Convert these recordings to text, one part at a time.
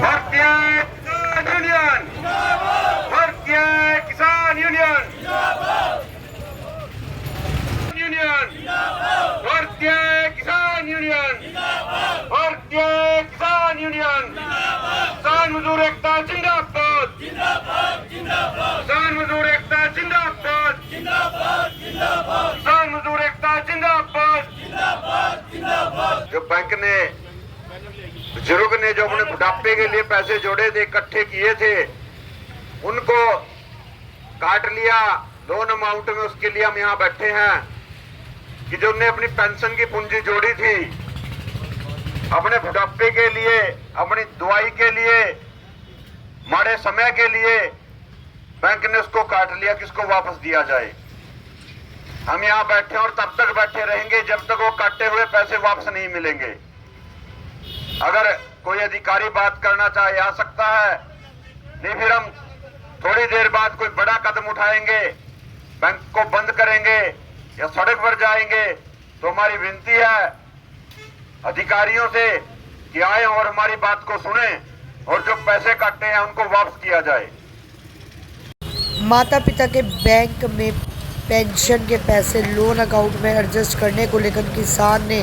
भारतीय किसान यूनियन, भारतीय किसान यूनियन, भारतीय किसान यूनियन, भारतीय किसान यूनियन, किसान मजदूर एकता जिंदाबाद, किसान मजदूर एकता जिंदाबाद, किसान मजदूर एकता जिंदाबाद। जो बैंक ने बुजुर्ग ने जो अपने बुढ़ापे के लिए पैसे जोड़े थे, इकट्ठे किए थे, उनको काट लिया लोन अमाउंट में। उसके लिए हम यहाँ बैठे हैं कि जो उन्हें अपनी पेंशन की पूंजी जोड़ी थी, अपने बुढ़ापे के लिए, अपनी दवाई के लिए, माड़े समय के लिए, बैंक ने उसको काट लिया। किसको वापस दिया जाए? हम यहाँ बैठे और तब तक बैठे रहेंगे जब तक वो काटे हुए पैसे वापस नहीं मिलेंगे। अगर कोई अधिकारी बात करना चाहे आ सकता है, नहीं फिर हम थोड़ी देर बाद कोई बड़ा कदम उठाएंगे, बैंक को बंद करेंगे या सड़क पर जाएंगे। तो हमारी विनती है अधिकारियों से कि आए और हमारी बात को सुने और जो पैसे काटे हैं उनको वापस किया जाए। माता पिता के बैंक में पेंशन के पैसे लोन अकाउंट में एडजस्ट करने को लेकर किसान ने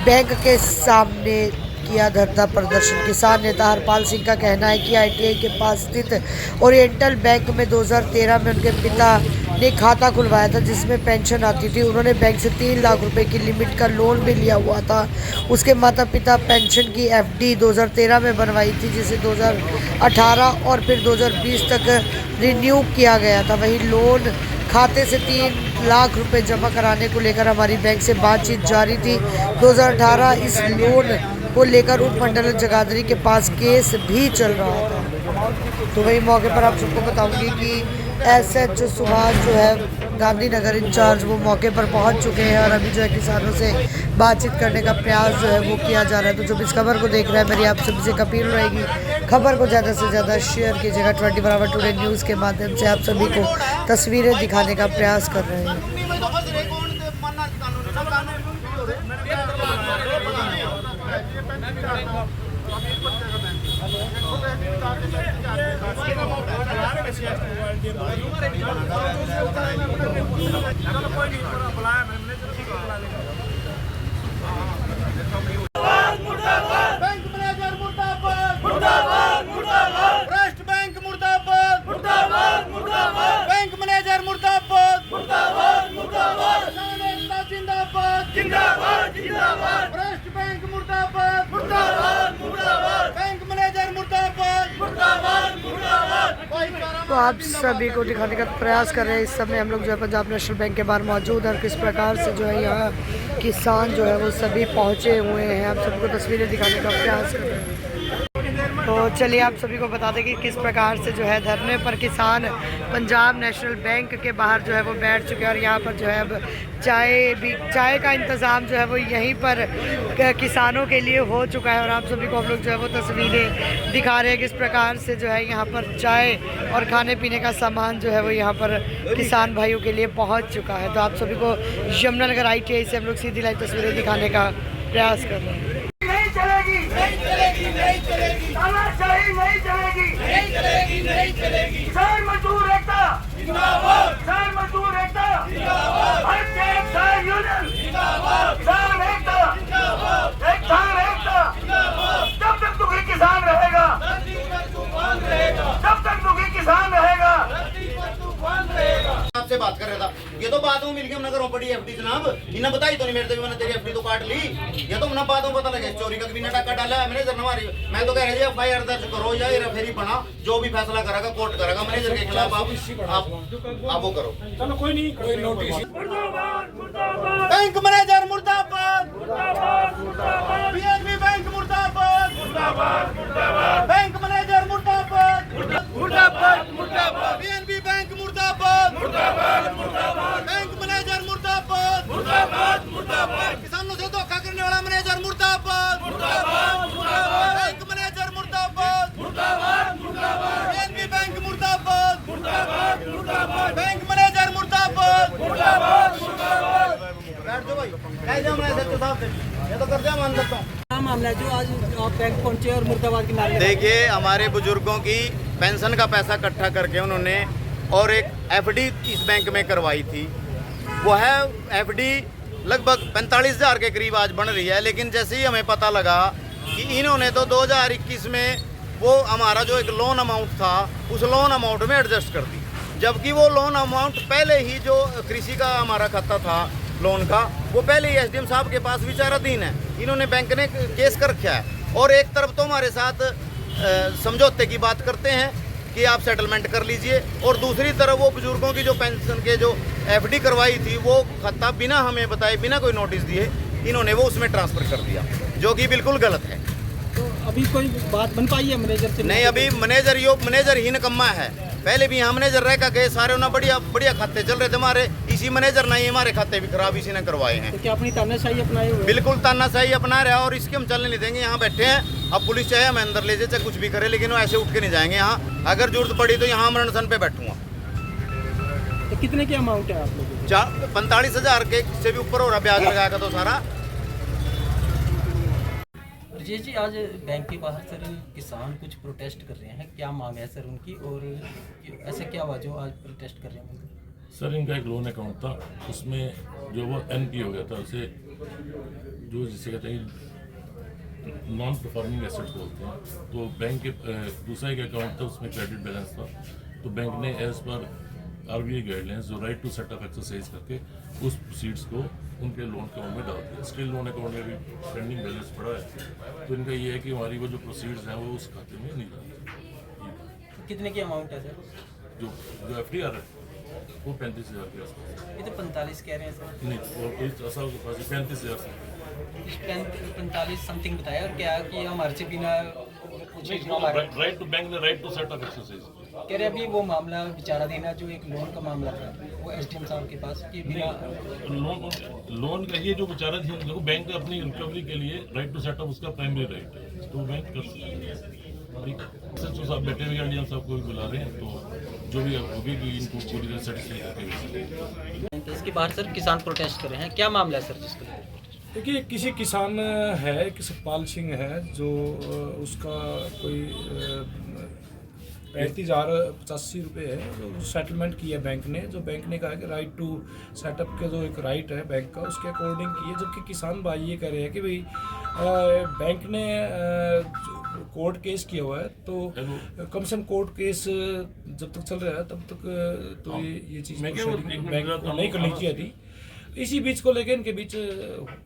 बैंक के सामने किया धरना प्रदर्शन। किसान नेता हरपाल सिंह का कहना है कि ITI के पास स्थित ओरिएंटल बैंक में 2013 में उनके पिता ने खाता खुलवाया था जिसमें पेंशन आती थी। उन्होंने बैंक से 3 लाख रुपए की लिमिट का लोन भी लिया हुआ था। उसके माता पिता पेंशन की FD 2013 में बनवाई थी जिसे 2018 और फिर 2020 तक रिन्यू किया गया था। वहीं लोन खाते से 3 लाख रुपए जमा कराने को लेकर हमारी बैंक से बातचीत जारी थी। 2018 इस लोन को लेकर उप मंडल जगाधरी के पास केस भी चल रहा था। तो वही मौके पर आप सबको बताऊंगी कि SH सुभाष जो है गांधीनगर इंचार्ज, वो मौके पर पहुंच चुके हैं और अभी जो है किसानों से बातचीत करने का प्रयास जो है वो किया जा रहा है। तो जो इस खबर को देख रहा है, मेरी आप सभी से अपील रहेगी, खबर को ज़्यादा से ज़्यादा शेयर कीजिएगा। 24 आवर टुडे न्यूज़ के माध्यम से आप सभी को तस्वीरें दिखाने का प्रयास कर रहे हैं। बैंक मैनेजर मुर्दाबाद, मुर्दाबाद, मुर्दाबाद। राष्ट्र बैंक मुर्दाबाद, मुर्दाबाद, मुर्दाबाद। बैंक मैनेजर मुर्दाबाद, मुर्दाबाद, मुर्दाबाद। किसान एकता जिंदाबाद, जिंदाबाद, जिंदाबाद। राष्ट्र बैंक मुर्दाबाद, मुर्दाबाद, मुर्दाबाद। बैंक मैनेजर मुर्दाबाद, मुर्दाबाद, मुर्दाबाद। तो आप सभी को दिखाने का प्रयास कर रहे हैं। इस समय हम लोग जो है पंजाब नेशनल बैंक के बाहर मौजूद हैं और किस प्रकार से जो है यहाँ किसान जो है वो सभी पहुँचे हुए हैं। आप सबको तस्वीरें दिखाने का प्रयास कर रहे हैं। तो चलिए आप सभी को बता दें कि किस प्रकार से जो है धरने पर किसान पंजाब नेशनल बैंक के बाहर जो है वो बैठ चुके हैं और यहाँ पर जो है अब चाय का इंतज़ाम जो है वो यहीं पर किसानों के लिए हो चुका है। और आप सभी को हम लोग जो है वो तस्वीरें दिखा रहे हैं किस प्रकार से जो है यहाँ पर चाय और खाने पीने का सामान जो है वो यहाँ पर किसान भाइयों के लिए पहुँच चुका है। तो आप सभी को यमुनानगर ITI से हम लोग सीधी लाइव तस्वीरें दिखाने का प्रयास कर रहे हैं। नहीं चलेगी, नहीं चलेगी, नहीं चलेगी। तानाशाही नहीं चलेगी, नहीं चलेगी, नहीं चलेगी। किसान मजदूर एकता जिंदाबाद, किसान मजदूर एकता जिंदाबाद। भारतीय किसान यूनियन जिंदाबाद, किसान एकता जिंदाबाद, किसान एकता जिंदाबाद। जब तक दुखी किसान रहेगा, तूफान रहेगा। जब तक दुखी किसान रहेगा, तूफान रहेगा। आपसे बात कर रहा था, ये तो बातों मिल गई हमने करो पड़ी FD जनाब, इन्हें बताई तो नहीं मेरे से, मैंने तेरी FD तो काट ली। ये तो हमने बातों पता लगे चोरी का भी नाटक डाला है मैनेजर ने हमारी। मैं तो कह रही FIR दर्ज करो या रेफेरी बना, जो भी फैसला करेगा कोर्ट करेगा मैनेजर के खिलाफ। आप वो करो। चलो कोई नहीं, कोई नोटिस। बैंक मैनेजर मुर्दाबाद, मुर्दाबाद, मुर्दाबाद। PNB बैंक मुर्दाबाद, मुर्दाबाद, मुर्दाबाद। बैंक मैनेजर मुर्दाबाद, मुर्दाबाद, मुर्दाबाद। PNB बैंक मुर्दाबाद, मुर्दाबाद, मुर्दाबाद। बैंक मैनेजर मुर्दाबाद, मुर्दाबाद, मुर्दाबाद। किसानों से धोखा करने वाला मैनेजर मुर्दाबाद, मुर्दाबाद, मुर्दाबाद। बैंक मैनेजर मुर्दाबाद, मुर्दाबाद, मुर्दाबाद। PNB बैंक मुर्दाबाद, मुर्दाबाद, मुर्दाबाद। बैंक मैनेजर मुर्दाबाद, मुर्दाबाद, मुर्दाबाद। बैठ जाओ भाई, कह दो मैं सच साहब से, ये तो कर दिया मान सकता हूँ। मामला है जो आज आप बैंक पहुंचे और मुर्दाबाद के नारे? देखिए, हमारे बुजुर्गों की पेंशन का पैसा इकट्ठा करके उन्होंने और एक एफडी इस बैंक में करवाई थी। वो है एफडी लगभग 45,000 के करीब आज बन रही है, लेकिन जैसे ही हमें पता लगा कि इन्होंने तो 2021 में वो हमारा जो एक लोन अमाउंट था उस लोन अमाउंट में एडजस्ट कर दी, जबकि वो लोन अमाउंट पहले ही जो कृषि का हमारा खाता था लोन का वो पहले ही एसडीएम साहब के पास विचाराधीन है। इन्होंने बैंक ने केस कर रखा है और एक तरफ तो हमारे साथ समझौते की बात करते हैं कि आप सेटलमेंट कर लीजिए, और दूसरी तरफ वो बुजुर्गों की जो पेंशन के जो एफडी करवाई थी वो खाता बिना हमें बताए, बिना कोई नोटिस दिए इन्होंने वो उसमें ट्रांसफ़र कर दिया, जो कि बिल्कुल गलत है। तो अभी कोई बात बन पाई है मैनेजर से? नहीं, अभी मैनेजर ही निकम्मा है। पहले भी यहाँ मैनेजर रह का गए, सारे ना बढ़िया खाते चल रहे थे हमारे, इसी मैनेजर नहीं हमारे खाते भी खराब इसी ने करवाए हैं। तो क्या अपनी तानाशाही अपनाए हुए? बिल्कुल तानाशाही अपना रहा, और इसके हम चलने नहीं देंगे। यहाँ बैठे हैं, अब पुलिस चाहे हमें अंदर ले जाए चाहे कुछ भी करे, लेकिन वो ऐसे उठ के नहीं जाएंगे। यहाँ अगर जरूरत पड़ी तो यहाँ अनशन पे बैठूंगा। तो कितने की अमाउंट है आप लोगों की? 45,000 के से भी ऊपर हो रहा, ब्याज लगाएगा तो सारा। जी, आज बैंक के बाहर सर किसान कुछ प्रोटेस्ट कर रहे हैं, क्या मांग है सर उनकी, और ऐसा क्या हुआ जो आज प्रोटेस्ट कर रहे हैं? सर, इनका एक लोन अकाउंट था, उसमें जो वो एनपी हो गया था, उसे जो जिसे कहते हैं नॉन परफॉर्मिंग एसेट्स बोलते हैं, तो बैंक के दूसरा एक अकाउंट था उसमें क्रेडिट बैलेंस था, तो बैंक ने एज पर आरबीआई गाइडलाइंस जो right to set up exercise करके उस प्रोसीड्स को उनके लोन अकाउंट में डाल दिया। स्टिल लोन अकाउंट में भी पेंडिंग बैलेंस पड़ा है, तो इनका ये है कि हमारी वो जो प्रोसीड्स हैं वो उस खाते में नहीं डालते। कितने की अमाउंट है सर? जो एफडीआर है वो 35,000 के आसपास। ये तो 45 कह रहे हैं सर। नहीं, और इस असल के पास 35,000 से 45 समथिंग बताया, और क्या कि हमारे से बिना पूछे राइट टू बैंक ने right to set up exercise कह रहे अभी वो मामला विचाराधीन है, जो एक लोन का मामला था वो एसडीएम साहब के पास कि बिना लोन का ये जो विचाराधीन, देखो बैंक अपनी रिकवरी के लिए राइट टू सेट अप उसका प्राइमरी राइट है, तो बैंक कर सकते हैं। ठीक है, सर साहब बैठे हुए एसडीएम साहब को भी बुला रहे हैं, तो जो भी होगी कि इनको पूरी तरह सेटिस्फाई करके। इसके बाहर सर किसान प्रोटेस्ट कर रहे हैं, क्या मामला है सर जिसको? देखिए, किसी किसान है कि सतपाल सिंह है जो उसका कोई 35,085 रुपये है जो सेटलमेंट किया बैंक ने, जो बैंक ने कहा कि राइट टू सेटअप के जो एक राइट है बैंक का उसके अकॉर्डिंग किए, जबकि किसान भाई ये कह रहे हैं कि भाई बैंक ने कोर्ट केस किया हुआ है, तो कम से कम कोर्ट केस जब तक चल रहा है तब तक तो ये चीज़ बैंक को नहीं करनी चाहिए थी। इसी बीच को लेके इनके बीच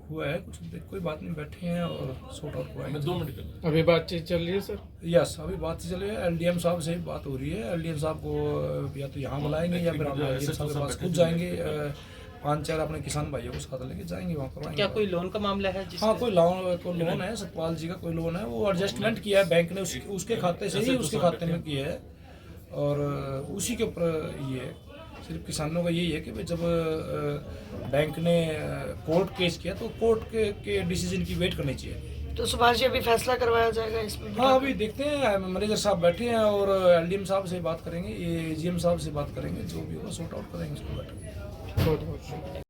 हुआ है कुछ, कोई बात नहीं, बैठे हैं और सॉर्ट आउट हुआ है। 2 मिनट अभी बातचीत चल रही है सर? यस, अभी बातचीत चल रही है, एलडीएम साहब से बात हो रही है। एलडीएम साहब को या तो यहाँ बुलाएंगे या फिर हम एलडीएम साहब के पास खुद जाएंगे, 5-4 अपने किसान भाइयों को साथ लेके जाएंगे, वहाँ करवाएंगे। क्या कोई लोन का मामला है? हाँ, कोई लोन है, सतपाल जी का कोई लोन है, वो एडजस्टमेंट किया है बैंक ने उसके खाते से ही उसके खाते में किया है, और उसी के ऊपर ये सिर्फ किसानों का यही है कि भाई जब बैंक ने कोर्ट केस किया तो कोर्ट के डिसीजन की वेट करनी चाहिए। तो सुभाष जी अभी फैसला करवाया जाएगा इसमें? हाँ, अभी देखते हैं, मैनेजर साहब बैठे हैं और एलडीएम साहब से बात करेंगे, ये जीएम साहब से बात करेंगे, जो भी होगा सॉर्ट आउट करेंगे इसको बैठ के।